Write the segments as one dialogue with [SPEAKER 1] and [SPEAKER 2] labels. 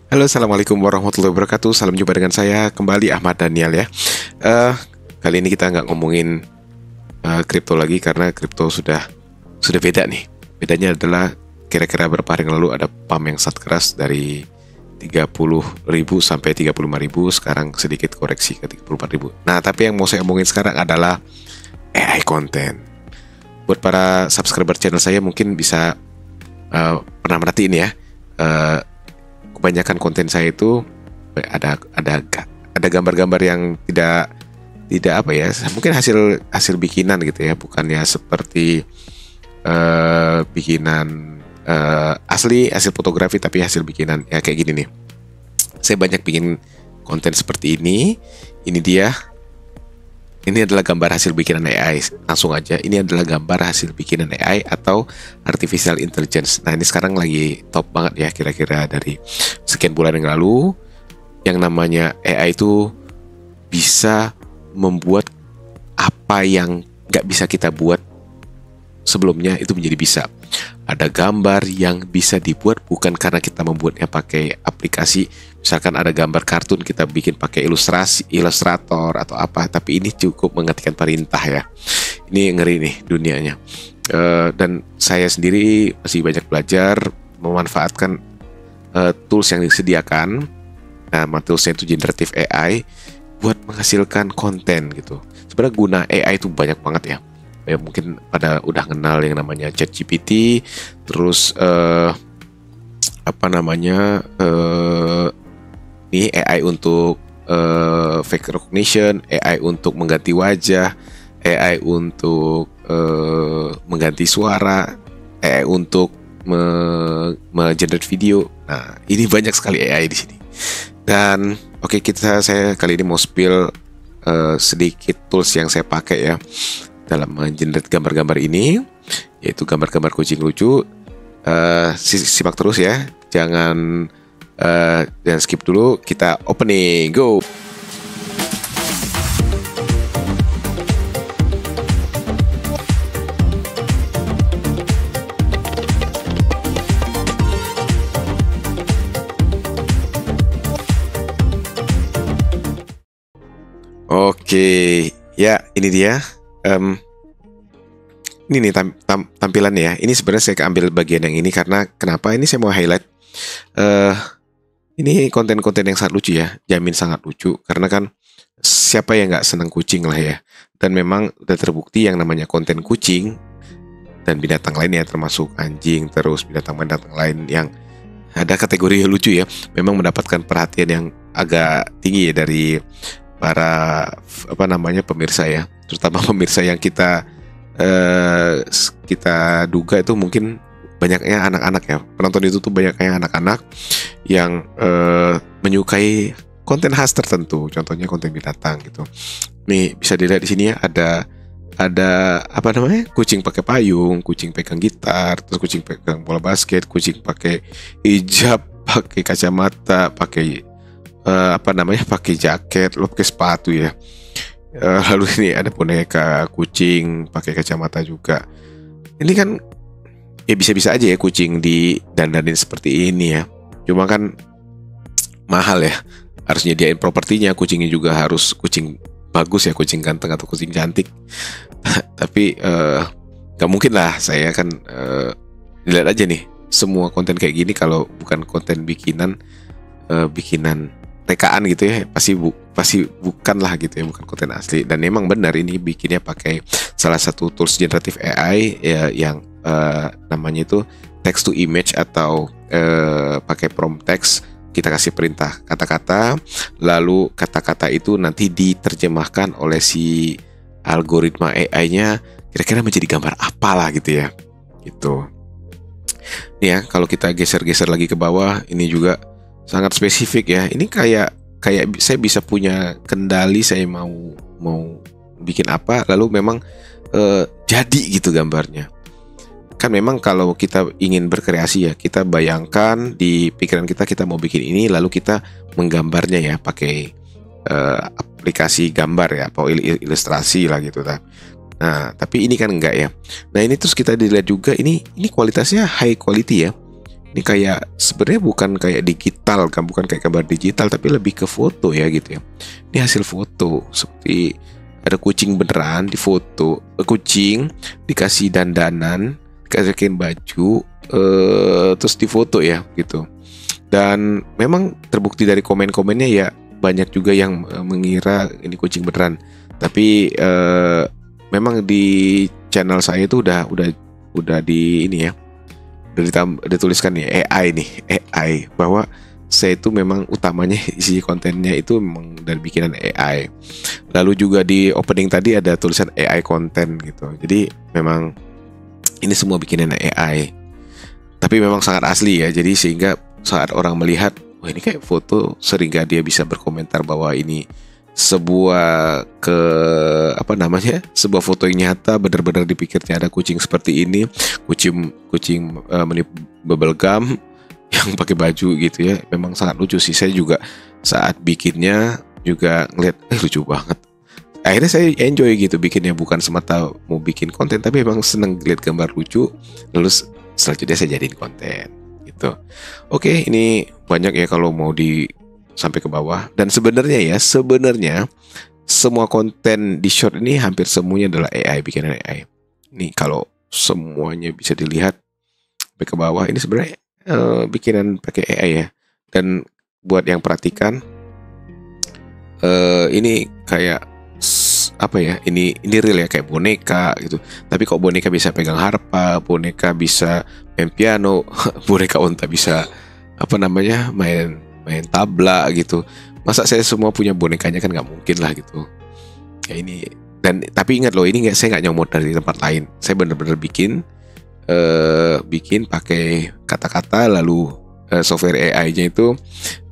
[SPEAKER 1] Halo, assalamualaikum warahmatullahi wabarakatuh. Salam jumpa dengan saya kembali Ahmad Daniel ya. Eh, Kali ini kita nggak ngomongin kripto lagi karena kripto sudah beda nih. Bedanya adalah kira-kira beberapa hari yang lalu ada pump yang sangat keras dari 30.000 sampai 35.000, sekarang sedikit koreksi ke 34.000. Nah, tapi yang mau saya omongin sekarang adalah AI content. Buat para subscriber channel saya mungkin bisa pernah merhatiin ya. Eh, Kebanyakan konten saya itu ada gambar-gambar yang tidak apa ya, mungkin hasil hasil bikinan gitu ya, bukannya seperti bikinan asli hasil fotografi, tapi hasil bikinan ya kayak gini nih. Saya banyak bikin konten seperti ini. Ini dia. Ini adalah gambar hasil bikinan AI. Langsung aja, ini adalah gambar hasil bikinan AI atau artificial intelligence. Nah, ini sekarang lagi top banget ya, kira-kira dari sekian bulan yang lalu. Yang namanya AI itu bisa membuat apa yang nggak bisa kita buat sebelumnya, itu menjadi bisa. Ada gambar yang bisa dibuat bukan karena kita membuatnya pakai aplikasi. Misalkan ada gambar kartun kita bikin pakai ilustrator atau apa, tapi ini cukup mengetikkan perintah ya. Ini ngeri nih dunianya. Dan saya sendiri masih banyak belajar memanfaatkan tools yang disediakan. Nah, toolsnya itu generative AI buat menghasilkan konten gitu. Sebenarnya guna AI itu banyak banget ya. Ya mungkin pada udah kenal yang namanya ChatGPT, terus apa namanya ini AI untuk fake recognition, AI untuk mengganti wajah, AI untuk mengganti suara, AI untuk generate video. Nah, ini banyak sekali AI di sini. Dan oke, saya kali ini mau spill sedikit tools yang saya pakai ya dalam mengenerate gambar-gambar ini, yaitu gambar-gambar kucing lucu. Simak terus ya, jangan skip dulu. Kita opening, go. Oke, ya ini dia. Ini nih tampilannya ya. Ini sebenarnya saya ambil bagian yang ini karena kenapa? Ini saya mau highlight. Ini konten-konten yang sangat lucu ya. Jamin sangat lucu karena kan siapa yang nggak senang kucing lah ya. Dan memang udah terbukti yang namanya konten kucing dan binatang lainnya, termasuk anjing, terus binatang-binatang lain yang ada kategori lucu ya, memang mendapatkan perhatian yang agak tinggi ya dari para pemirsa ya, terutama pemirsa yang kita duga itu mungkin banyaknya anak-anak ya. Penonton itu tuh banyaknya anak-anak yang menyukai konten khas tertentu, contohnya konten binatang gitu. Nih bisa dilihat di sini ya, ada kucing pakai payung, kucing pegang gitar, terus kucing pegang bola basket, kucing pakai hijab, pakai kacamata, pakai pakai jaket, pakai sepatu ya. Lalu ini ada boneka kucing pakai kacamata juga. Ini kan ya bisa-bisa aja ya kucing didandanin seperti ini ya. Cuma kan mahal ya. Harus nyediain propertinya, kucingnya juga harus kucing bagus ya, kucing ganteng atau kucing cantik. Tapi gak mungkin lah saya kan lihat aja nih semua konten kayak gini kalau bukan konten bikinan rekaan gitu ya, pasti bukan lah gitu ya, bukan konten asli. Dan memang benar ini bikinnya pakai salah satu tools generative AI ya, yang namanya itu text to image atau pakai prompt text. Kita kasih perintah kata-kata, lalu kata-kata itu nanti diterjemahkan oleh si algoritma AI-nya kira-kira menjadi gambar apalah gitu ya. Gitu. Nih ya, kalau kita geser-geser lagi ke bawah, ini juga sangat spesifik ya. Ini kayak saya bisa punya kendali, saya mau bikin apa, lalu memang jadi gitu gambarnya. Kan memang kalau kita ingin berkreasi ya, kita bayangkan di pikiran kita mau bikin ini, lalu kita menggambarnya ya pakai aplikasi gambar ya, atau ilustrasi lah gitu. Nah, tapi ini kan enggak ya. Nah, ini terus kita dilihat juga, ini kualitasnya high quality ya. Ini kayak sebenarnya bukan kayak digital kan, bukan kayak gambar digital, tapi lebih ke foto ya gitu ya. Ini hasil foto, seperti ada kucing beneran di foto, kucing dikasih dandanan, dikasih baju, terus difoto ya gitu. Dan memang terbukti dari komen-komennya ya, banyak juga yang mengira ini kucing beneran. Tapi memang di channel saya itu udah di ini ya, dituliskan ya AI bahwa saya itu memang utamanya isi kontennya itu memang dari bikinan AI. Lalu juga di opening tadi ada tulisan AI konten gitu. Jadi memang ini semua bikinan AI. Tapi memang sangat asli ya. Jadi sehingga saat orang melihat, wah ini kayak foto, sehingga dia bisa berkomentar bahwa ini sebuah sebuah foto yang nyata, benar-benar dipikirnya ada kucing seperti ini, kucing meniup bubble gum yang pakai baju gitu ya. Memang sangat lucu sih. Saya juga saat bikinnya juga ngeliat lucu banget. Akhirnya saya enjoy gitu bikinnya, bukan semata mau bikin konten, tapi memang seneng lihat gambar lucu, lalu selanjutnya saya jadiin konten gitu. Oke, ini banyak ya kalau mau sampai ke bawah. Dan sebenarnya semua konten di short ini hampir semuanya adalah AI, bikinan AI. Ini kalau semuanya bisa dilihat sampai ke bawah, ini sebenarnya bikinan pakai AI ya. Dan buat yang perhatikan, ini kayak apa ya? Ini real ya, kayak boneka gitu. Tapi kok boneka bisa pegang harpa, boneka bisa main piano, boneka onta bisa main tabla gitu. Masa saya semua punya bonekanya, kan nggak mungkin lah gitu. Ya ini, dan tapi ingat loh, ini saya nggak nyomot dari tempat lain. Saya benar-benar bikin pakai kata-kata, lalu software AI-nya itu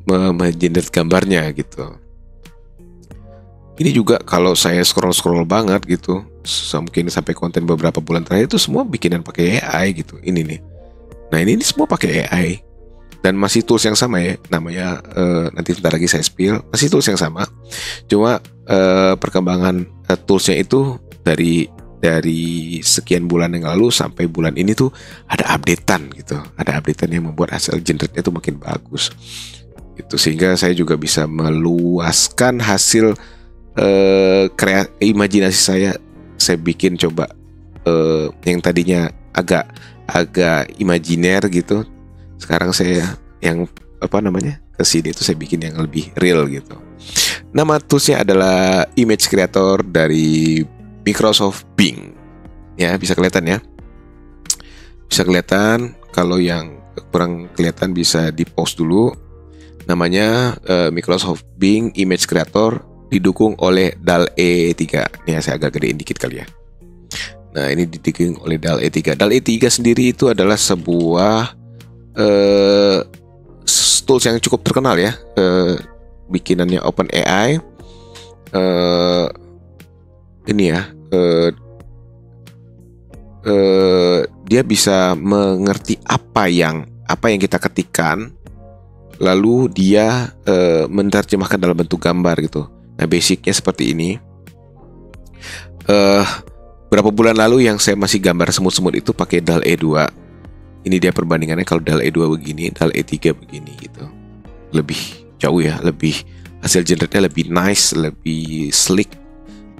[SPEAKER 1] mengenerate gambarnya gitu. Ini juga kalau saya scroll banget gitu, mungkin sampai konten beberapa bulan terakhir itu semua bikinan pakai AI gitu. Ini nih. Nah ini semua pakai AI. Dan masih tools yang sama ya, namanya nanti sebentar lagi saya spill, masih tools yang sama, cuma perkembangan toolsnya itu dari sekian bulan yang lalu sampai bulan ini tuh ada updatean gitu, ada updatean yang membuat hasil generate-nya tuh makin bagus itu, sehingga saya juga bisa meluaskan hasil imajinasi saya bikin coba yang tadinya agak imajiner gitu. Sekarang saya yang ke sini itu saya bikin yang lebih real gitu. Nama toolsnya adalah Image Creator dari Microsoft Bing. Ya, bisa kelihatan ya. Bisa kelihatan. Kalau yang kurang kelihatan bisa di-pause dulu. Namanya Microsoft Bing Image Creator, didukung oleh DALL-E 3. Ini saya agak gedein dikit kali ya. Nah, ini didukung oleh DALL-E 3. DALL-E 3 sendiri itu adalah sebuah tools yang cukup terkenal ya, bikinannya OpenAI. Ini ya, dia bisa mengerti apa yang kita ketikkan, lalu dia menerjemahkan dalam bentuk gambar gitu. Nah, basicnya seperti ini. Berapa bulan lalu yang saya masih gambar semut-semut itu pakai DALL-E 2. Ini dia perbandingannya, kalau DALL-E 2 begini, DALL-E 3 begini gitu. Lebih jauh ya, lebih hasil generate-nya lebih nice, lebih slick,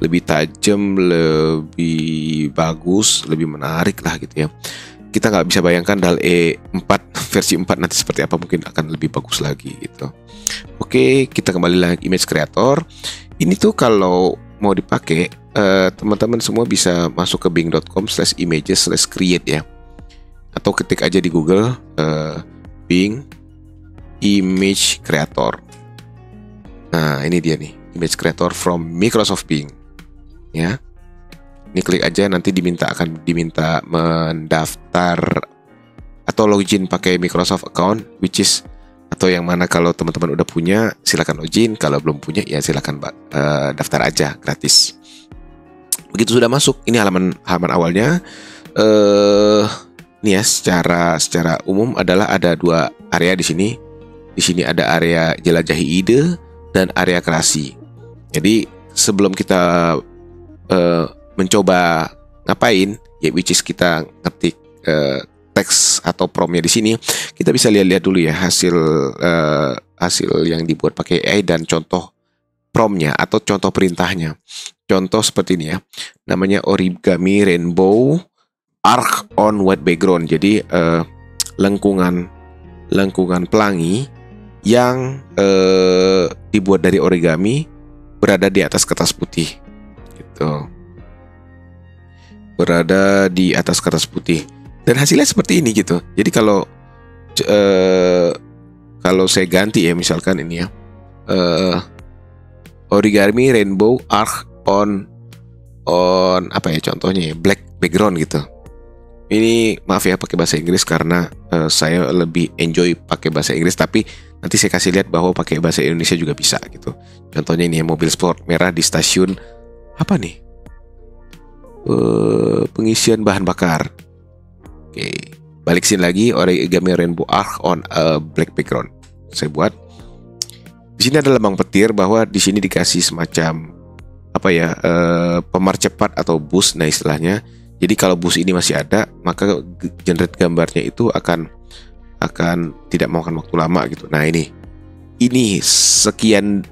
[SPEAKER 1] lebih tajam, lebih bagus, lebih menarik lah gitu ya. Kita nggak bisa bayangkan DALL-E 4 versi 4 nanti seperti apa, mungkin akan lebih bagus lagi gitu. Oke, kita kembali lagi Image Creator. Ini tuh kalau mau dipakai, teman-teman semua bisa masuk ke bing.com/images/create ya. Atau ketik aja di Google Bing Image Creator. Nah, ini dia nih, Image Creator from Microsoft Bing. Ya. Ini klik aja, nanti akan diminta mendaftar atau login pakai Microsoft account, which is atau yang mana kalau teman-teman udah punya silakan login, kalau belum punya ya silakan daftar aja gratis. Begitu sudah masuk, ini halaman awalnya. Ini ya, secara umum adalah ada dua area di sini. Di sini ada area jelajahi ide dan area kreasi. Jadi sebelum kita mencoba ngapain, ya which is kita ngetik teks atau promnya di sini, kita bisa lihat-lihat dulu ya hasil yang dibuat pakai AI dan contoh promnya atau contoh perintahnya. Contoh seperti ini ya, namanya origami rainbow arc on white background. Jadi lengkungan pelangi yang dibuat dari origami berada di atas kertas putih, gitu. Berada di atas kertas putih dan hasilnya seperti ini gitu. Jadi kalau saya ganti ya, misalkan ini ya, origami rainbow arc on apa ya contohnya ya, black background gitu. Ini maaf ya pakai bahasa Inggris karena saya lebih enjoy pakai bahasa Inggris, tapi nanti saya kasih lihat bahwa pakai bahasa Indonesia juga bisa gitu. Contohnya ini ya, mobil sport merah di stasiun apa nih? Pengisian bahan bakar. Oke, balik sini lagi, origami rainbow arc on a black background. Saya buat. Di sini ada lambang petir, bahwa di sini dikasih semacam apa ya, pemar cepat atau boost, nah istilahnya. Jadi kalau boost ini masih ada, maka generate gambarnya itu akan tidak memakan waktu lama gitu. Nah ini sekian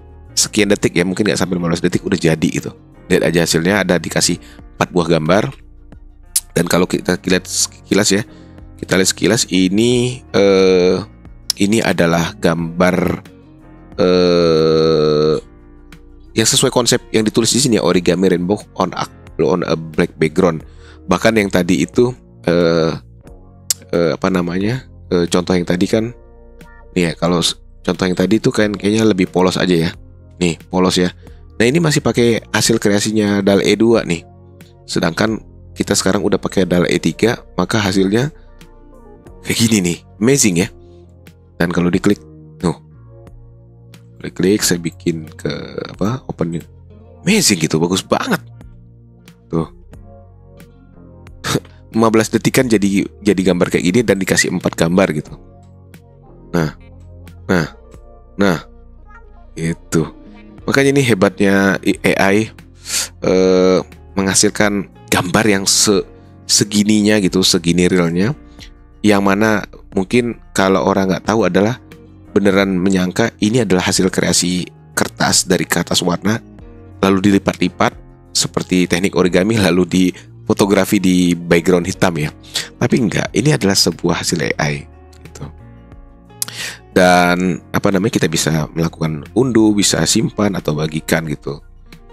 [SPEAKER 1] detik ya, mungkin nggak sampai 15 detik udah jadi gitu. Lihat aja hasilnya, ada dikasih 4 buah gambar. Dan kalau kita lihat sekilas ini adalah gambar yang sesuai konsep yang ditulis di sini ya, origami rainbow on a black background. Bahkan yang tadi itu contoh yang tadi kan nih ya, kalau contoh yang tadi itu kan kayaknya lebih polos aja ya. Nih, polos ya. Nah, ini masih pakai hasil kreasinya DALL-E 2 nih. Sedangkan kita sekarang udah pakai DALL-E 3, maka hasilnya kayak gini nih. Amazing ya. Dan kalau diklik, klik saya bikin ke open new. Amazing gitu, bagus banget. Tuh. 15 detik kan jadi gambar kayak gini dan dikasih 4 gambar gitu. Nah. Itu. Makanya ini hebatnya AI menghasilkan gambar yang segininya gitu, segini realnya. Yang mana mungkin kalau orang nggak tahu adalah beneran menyangka ini adalah hasil kreasi kertas dari kertas warna, lalu dilipat-lipat seperti teknik origami, lalu difotografi di background hitam ya. Tapi enggak, ini adalah sebuah hasil AI gitu. Dan kita bisa melakukan unduh, bisa simpan atau bagikan gitu.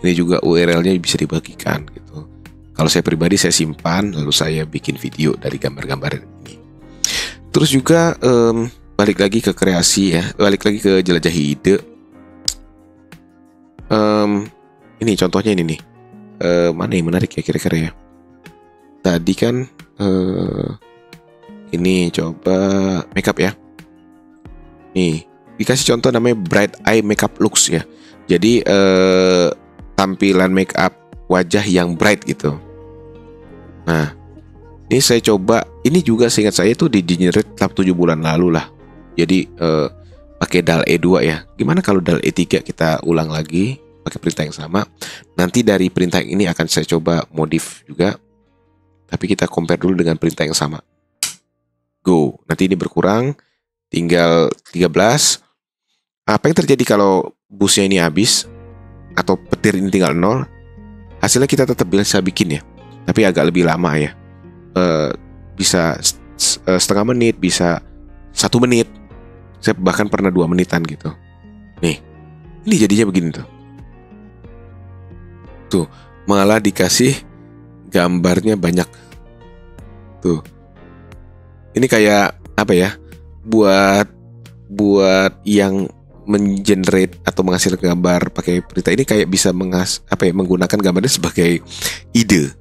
[SPEAKER 1] Ini juga URL-nya bisa dibagikan gitu. Kalau saya pribadi saya simpan, lalu saya bikin video dari gambar-gambar ini. Terus juga balik lagi ke kreasi ya, balik lagi ke jelajahi ide. Ini contohnya ini nih. Mana yang menarik ya kira-kira ya? Tadi kan ini coba makeup ya. Nih, dikasih contoh namanya Bright Eye Makeup Looks ya. Jadi tampilan makeup wajah yang bright gitu. Nah, ini saya coba, ini juga seingat saya tuh di-generate 7 bulan lalu lah. Jadi pakai DALL-E 2 ya. Gimana kalau DALL-E 3 kita ulang lagi pakai perintah yang sama. Nanti dari perintah ini akan saya coba modif juga. Tapi kita compare dulu dengan perintah yang sama. Go. Nanti ini berkurang, tinggal 13. Apa yang terjadi kalau busnya ini habis atau petir ini tinggal 0? Hasilnya kita tetap bisa bikin ya, tapi agak lebih lama ya. Bisa setengah menit, bisa 1 menit. Saya bahkan pernah 2 menitan gitu. Nih, ini jadinya begini tuh. Tuh, malah dikasih gambarnya banyak. Tuh. Ini kayak apa ya? Buat yang mengenerate atau menghasilkan gambar pakai perintah ini kayak bisa menggunakan gambarnya sebagai ide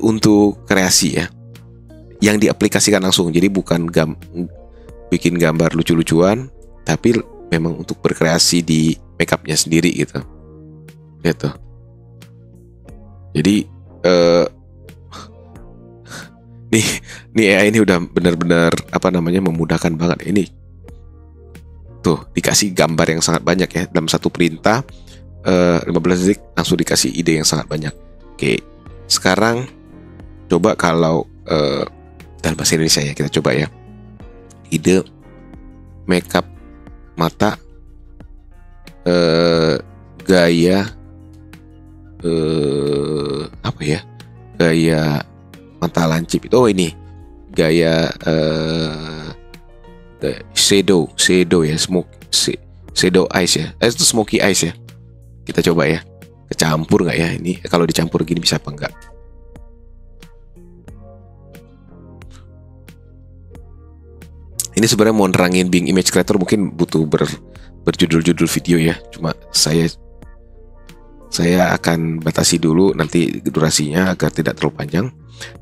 [SPEAKER 1] untuk kreasi ya, yang diaplikasikan langsung. Jadi bukan bikin gambar lucu-lucuan, tapi memang untuk berkreasi di makeupnya sendiri gitu. Gitu. Jadi nih AI ini udah benar-benar memudahkan banget ini. Tuh, dikasih gambar yang sangat banyak ya. Dalam satu perintah 15 detik langsung dikasih ide yang sangat banyak. Oke, sekarang coba kalau dalam bahasa Indonesia ya, kita coba ya. Ide makeup mata gaya apa ya? Gaya mata lancip itu. Oh, ini gaya shadow ya, shadow eyes ya. Itu smoky eyes ya. Kita coba ya. Kecampur nggak ya? Ini kalau dicampur gini bisa apa enggak? Ini sebenarnya mau nerangin Bing Image Creator mungkin butuh berjudul-judul video ya. Cuma saya akan batasi dulu nanti durasinya agar tidak terlalu panjang.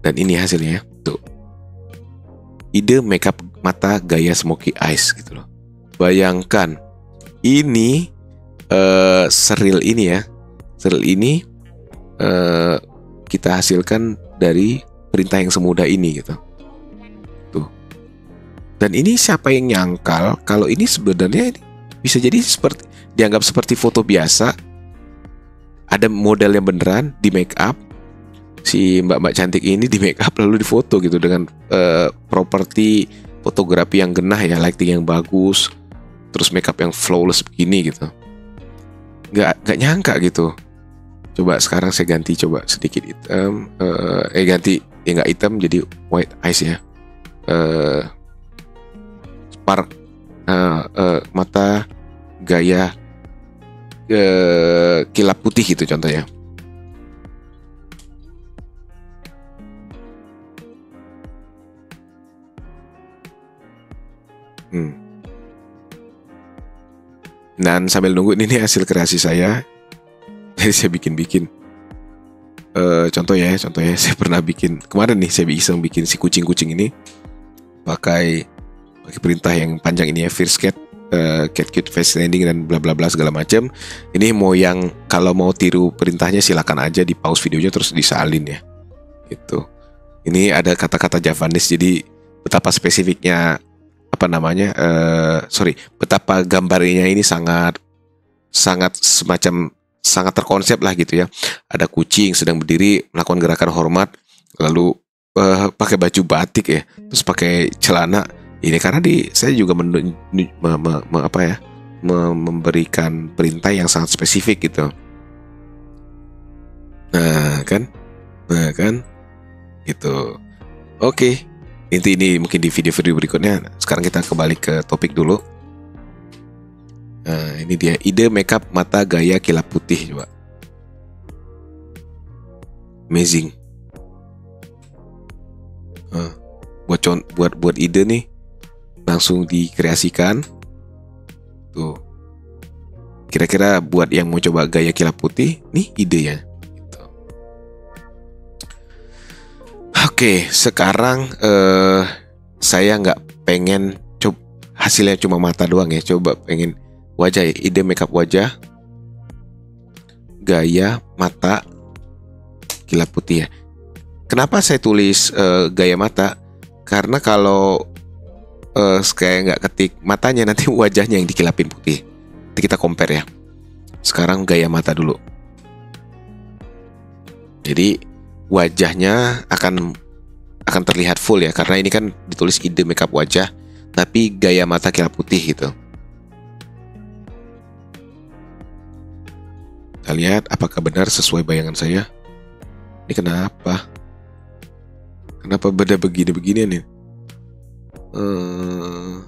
[SPEAKER 1] Dan ini hasilnya ya. Tuh. Ide makeup mata gaya smoky eyes gitu loh. Bayangkan ini seril ini ya. Seril ini kita hasilkan dari perintah yang semudah ini gitu. Tuh. Dan ini siapa yang nyangkal kalau ini sebenarnya bisa jadi seperti dianggap seperti foto biasa. Ada model yang beneran di make up. Si mbak-mbak cantik ini di make up lalu difoto gitu dengan properti fotografi yang genah ya, lighting yang bagus, terus make up yang flawless begini gitu. Nggak nyangka gitu. Coba sekarang saya ganti coba sedikit hitam, ganti ya nggak hitam jadi white eyes ya. Spark mata gaya kilap putih gitu contohnya. Dan sambil nunggu ini hasil kreasi saya. Jadi saya bikin contoh ya saya pernah bikin kemarin nih, saya iseng bikin si kucing-kucing ini pakai perintah yang panjang ini ya, first cat cute face landing dan bla bla bla segala macam. Ini mau yang kalau mau tiru perintahnya silakan aja di pause videonya terus disalin ya. Gitu. Ini ada kata-kata Javanese jadi betapa spesifiknya betapa gambarnya ini sangat semacam sangat terkonsep lah gitu ya. Ada kucing sedang berdiri melakukan gerakan hormat lalu pakai baju batik ya, terus pakai celana. Ini karena saya juga memberikan perintah yang sangat spesifik gitu. Nah kan, gitu. Oke, ini mungkin di video-video berikutnya. Sekarang kita kembali ke topik dulu. Nah, ini dia ide makeup mata gaya kilap putih coba. Amazing. Buat ide nih. Langsung dikreasikan. Tuh. Kira-kira buat yang mau coba gaya kilap putih, nih idenya. Gitu. Oke, sekarang saya nggak pengen hasilnya cuma mata doang ya. Coba pengen wajah ya, ide makeup wajah, gaya mata kilap putih ya. Kenapa saya tulis gaya mata? Karena kalau kayak nggak ketik matanya nanti wajahnya yang dikilapin putih. Nanti kita compare ya. Sekarang gaya mata dulu. Jadi wajahnya akan terlihat full ya, karena ini kan ditulis ide makeup wajah, tapi gaya mata kilap putih gitu. Kita lihat apakah benar sesuai bayangan saya. Ini kenapa? Kenapa beda begini-begini nih?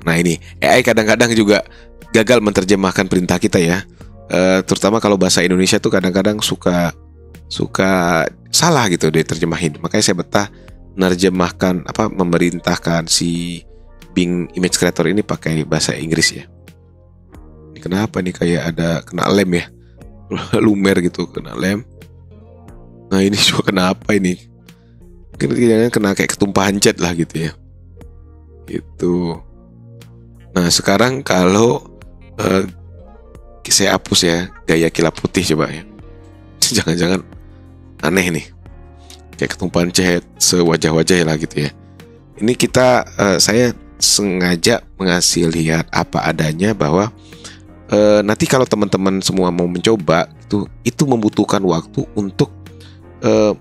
[SPEAKER 1] Nah ini AI kadang-kadang juga gagal menerjemahkan perintah kita ya, terutama kalau bahasa Indonesia tuh kadang-kadang suka salah gitu diterjemahin. Makanya saya betah memerintahkan si Bing Image Creator ini pakai bahasa Inggris ya. Ini kenapa nih kayak ada kena lem ya, lumer gitu kena lem. Nah ini juga kenapa ini? Mungkin kena kayak ketumpahan cat lah gitu ya. Gitu. Nah sekarang kalau saya hapus ya gaya kilap putih coba ya. Jangan-jangan aneh nih, kayak ketumpahan cat sewajah-wajah lah gitu ya. Ini saya sengaja mengasih lihat apa adanya bahwa nanti kalau teman-teman semua mau mencoba itu membutuhkan waktu untuk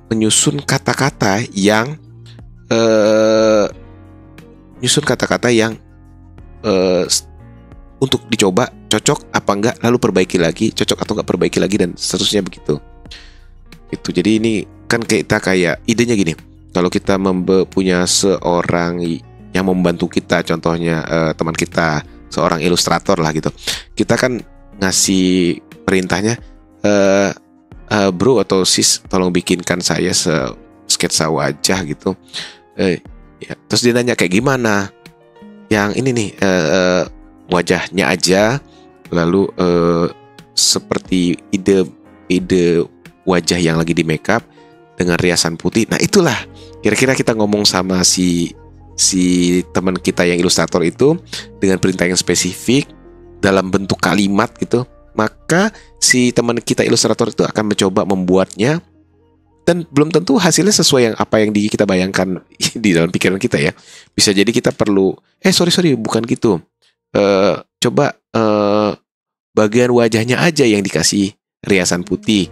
[SPEAKER 1] menyusun kata-kata yang nyusun kata-kata yang eh, untuk dicoba cocok apa enggak, lalu perbaiki lagi, cocok atau enggak perbaiki lagi, dan seterusnya begitu. Itu jadi ini kan kita kayak idenya gini, kalau kita punya seorang yang membantu kita, contohnya teman kita, seorang ilustrator lah gitu, kita kan ngasih perintahnya, bro atau sis tolong bikinkan saya sketsa wajah gitu, ya. Terus dia nanya kayak gimana, yang ini nih wajahnya aja, lalu seperti ide wajah yang lagi di makeup dengan riasan putih. Nah itulah kira-kira kita ngomong sama si teman kita yang ilustrator itu dengan perintah yang spesifik dalam bentuk kalimat gitu, maka si teman kita ilustrator itu akan mencoba membuatnya, dan belum tentu hasilnya sesuai yang apa yang kita bayangkan di dalam pikiran kita ya. Bisa jadi kita perlu sorry bukan gitu, coba bagian wajahnya aja yang dikasih riasan putih,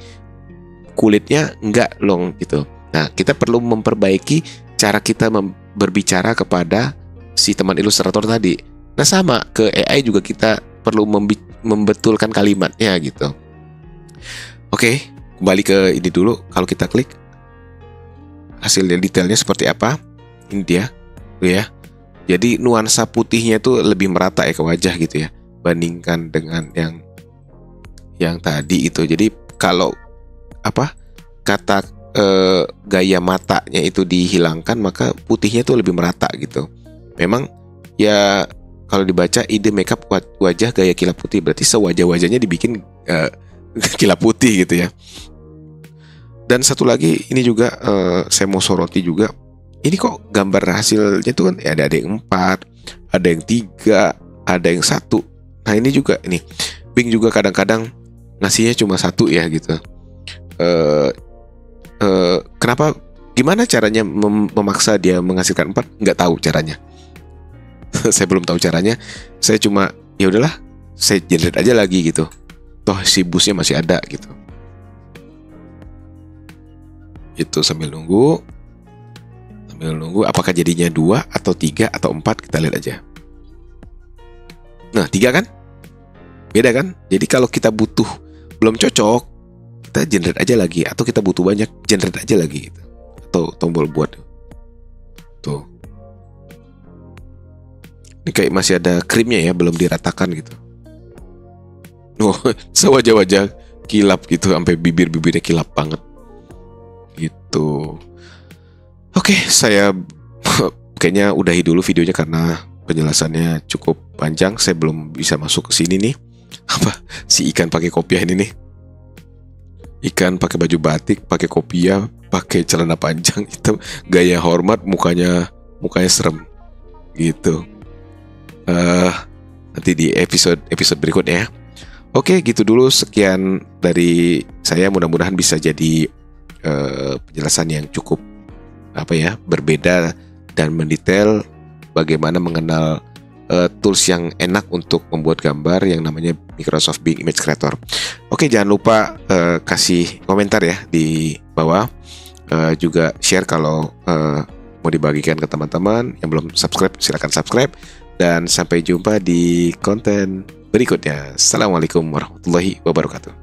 [SPEAKER 1] kulitnya enggak long gitu. Nah kita perlu memperbaiki cara kita berbicara kepada si teman ilustrator tadi. Nah sama ke AI juga kita perlu membetulkan kalimatnya gitu. Oke, kembali ke ini dulu. Kalau kita klik hasilnya detailnya seperti apa, ini dia ya. Jadi nuansa putihnya itu lebih merata ya ke wajah gitu ya, bandingkan dengan yang tadi itu. Jadi kalau kata gaya matanya itu dihilangkan, maka putihnya itu lebih merata gitu. Memang ya kalau dibaca ide makeup wajah gaya kilap putih, berarti sewajah-wajahnya dibikin kilap putih gitu ya. Dan satu lagi ini juga saya mau soroti juga, ini kok gambar hasilnya tuh kan ada yang 4, ada yang 3, ada yang 1. Nah ini juga ini Bing juga kadang-kadang ngasihnya cuma 1 ya gitu. Kenapa? Gimana caranya memaksa dia menghasilkan 4? Nggak tahu caranya. Saya belum tahu caranya. Saya cuma ya udahlah, saya generate aja lagi gitu. Toh si busnya masih ada gitu. Itu sambil nunggu apakah jadinya 2 atau 3 atau 4, kita lihat aja. Nah 3 kan? Beda kan? Jadi kalau kita butuh belum cocok, kita generate aja lagi, atau kita butuh banyak, generate aja lagi gitu. Atau tombol buat tuh. Ini kayak masih ada krimnya ya, belum diratakan gitu. Sewajah-wajah kilap gitu, sampai bibirnya kilap banget gitu. Oke, saya kayaknya udahi dulu videonya karena penjelasannya cukup panjang. Saya belum bisa masuk ke sini nih. Si ikan pakai kopiah ini nih. Ikan pakai baju batik, pakai kopiah, pakai celana panjang, itu gaya hormat, mukanya serem gitu. Nanti di episode berikutnya ya. Oke, gitu dulu, sekian dari saya. Mudah-mudahan bisa jadi penjelasan yang cukup berbeda dan mendetail bagaimana mengenal tools yang enak untuk membuat gambar yang namanya Microsoft Bing Image Creator. Oke, jangan lupa kasih komentar ya di bawah, juga share kalau mau dibagikan ke teman-teman. Yang belum subscribe silakan subscribe, dan sampai jumpa di konten berikutnya. Assalamualaikum warahmatullahi wabarakatuh.